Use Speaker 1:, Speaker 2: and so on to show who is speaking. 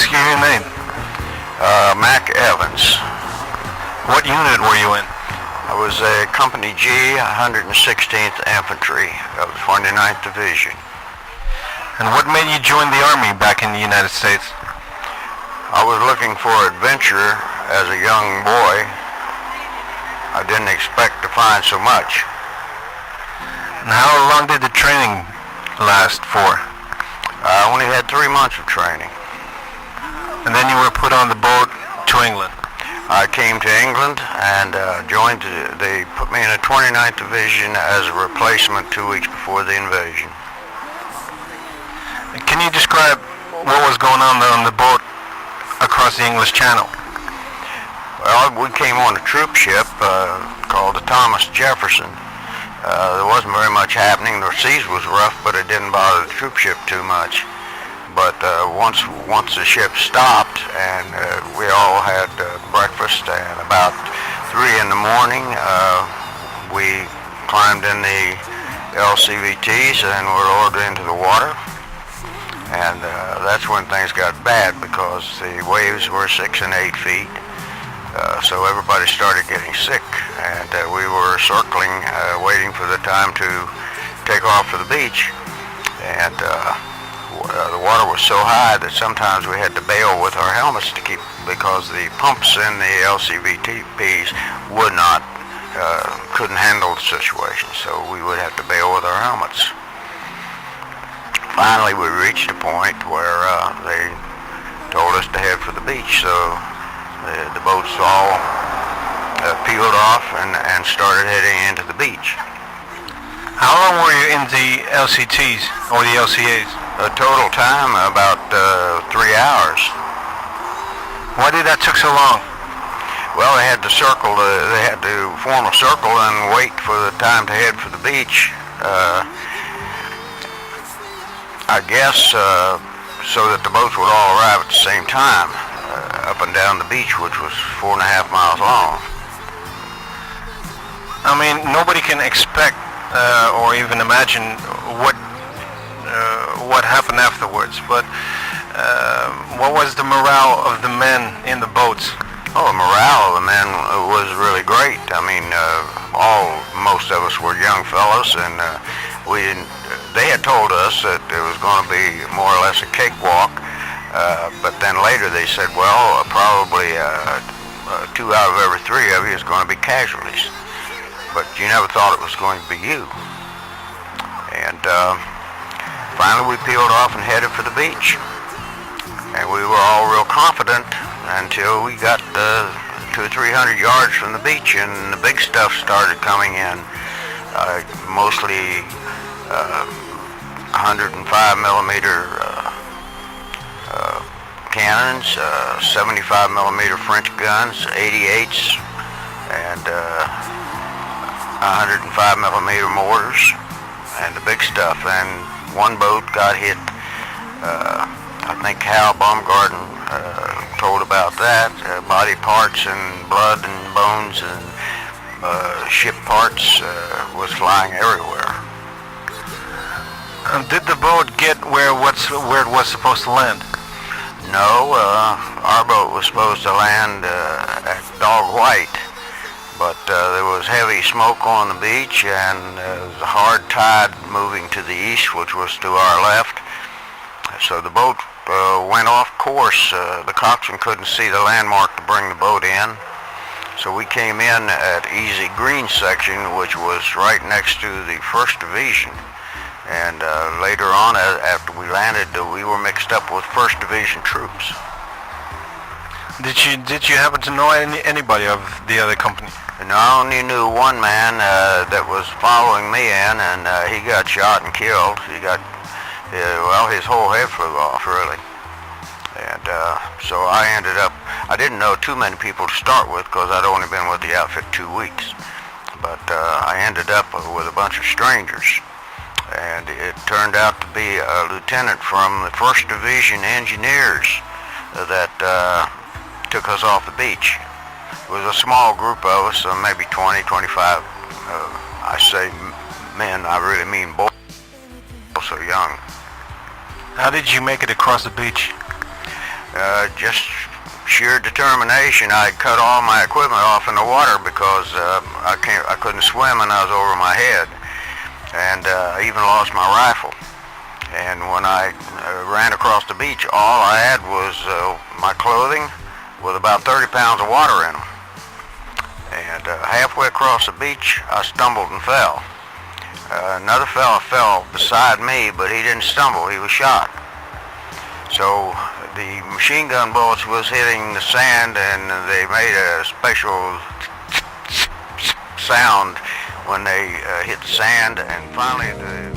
Speaker 1: ask you your name?
Speaker 2: Mac Evans.
Speaker 1: What unit were you in?
Speaker 2: I was a Company G, 116th Infantry of the 29th Division.
Speaker 1: And what made you join the Army back in the United States?
Speaker 2: I was looking for adventure as a young boy. I didn't expect to find so much.
Speaker 1: And how long did the training last for?
Speaker 2: I only had 3 months of training.
Speaker 1: And then you were put on the boat to England.
Speaker 2: I came to England and joined, they put me in the 29th Division as a replacement 2 weeks before the invasion.
Speaker 1: Can you describe what was going on there on the boat across the English Channel?
Speaker 2: Well, we came on a troop ship called the Thomas Jefferson. There wasn't very much happening. The seas was rough, but it didn't bother the troop ship too much. But once the ship stopped and we all had breakfast, and about 3 in the morning we climbed in the LCVTs and were lowered into the water. And that's when things got bad because the waves were 6 and 8 feet. So everybody started getting sick, and we were circling, waiting for the time to take off for the beach. And the water was so high that sometimes we had to bail with our helmets because the pumps in the LCVTPs couldn't handle the situation, so we would have to bail with our helmets. Finally, we reached a point where they told us to head for the beach, so the boats all peeled off and started heading into the beach.
Speaker 1: How long were you in the LCTs or the LCAs?
Speaker 2: Total time about 3 hours.
Speaker 1: Why did that take so long?
Speaker 2: Well, they had to form a circle and wait for the time to head for the beach. I guess so that the boats would all arrive at the same time up and down the beach, which was 4.5 miles long.
Speaker 1: I mean, nobody can expect or even imagine what happened afterwards, but what was the morale of the men in the boats?
Speaker 2: Oh, the morale of the men was really great. I mean, most of us were young fellows, and they had told us that it was going to be more or less a cakewalk, but then later they said, well, probably 2 out of every 3 of you is going to be casualties. But you never thought it was going to be you. And finally we peeled off and headed for the beach. And we were all real confident until we got 200 or 300 yards from the beach, and the big stuff started coming in. Mostly 105 millimeter cannons, 75 millimeter French guns, 88s, and 105 millimeter mortars, and the big stuff. And one boat got hit. I think Hal Baumgarten told about that. Body parts and blood and bones and ship parts was flying everywhere.
Speaker 1: Did the boat get where it was supposed to land?
Speaker 2: No, our boat was supposed to land at Dog White, but there was heavy smoke on the beach, and there was a hard tide moving to the east, which was to our left. So the boat went off course. The coxswain couldn't see the landmark to bring the boat in. So we came in at Easy Green section, which was right next to the 1st Division. And later on, after we landed, we were mixed up with 1st Division troops.
Speaker 1: Did you happen to know anybody of the other company?
Speaker 2: No, I only knew one man that was following me in, and he got shot and killed. He got, his whole head flew off, really. And so I didn't know too many people to start with because I'd only been with the outfit 2 weeks. But I ended up with a bunch of strangers. And it turned out to be a lieutenant from the 1st Division Engineers that took us off the beach. It was a small group of us, maybe 20, 25, I say men, I really mean boys, so young.
Speaker 1: How did you make it across the beach?
Speaker 2: Just sheer determination. I cut all my equipment off in the water because I couldn't swim and I was over my head, and I even lost my rifle. And when I ran across the beach, all I had was my clothing with about 30 pounds of water in them. And halfway across the beach, I stumbled and fell. Another fella fell beside me, but he didn't stumble. He was shot. So the machine gun bullets was hitting the sand, and they made a special sound when they hit the sand, and finally the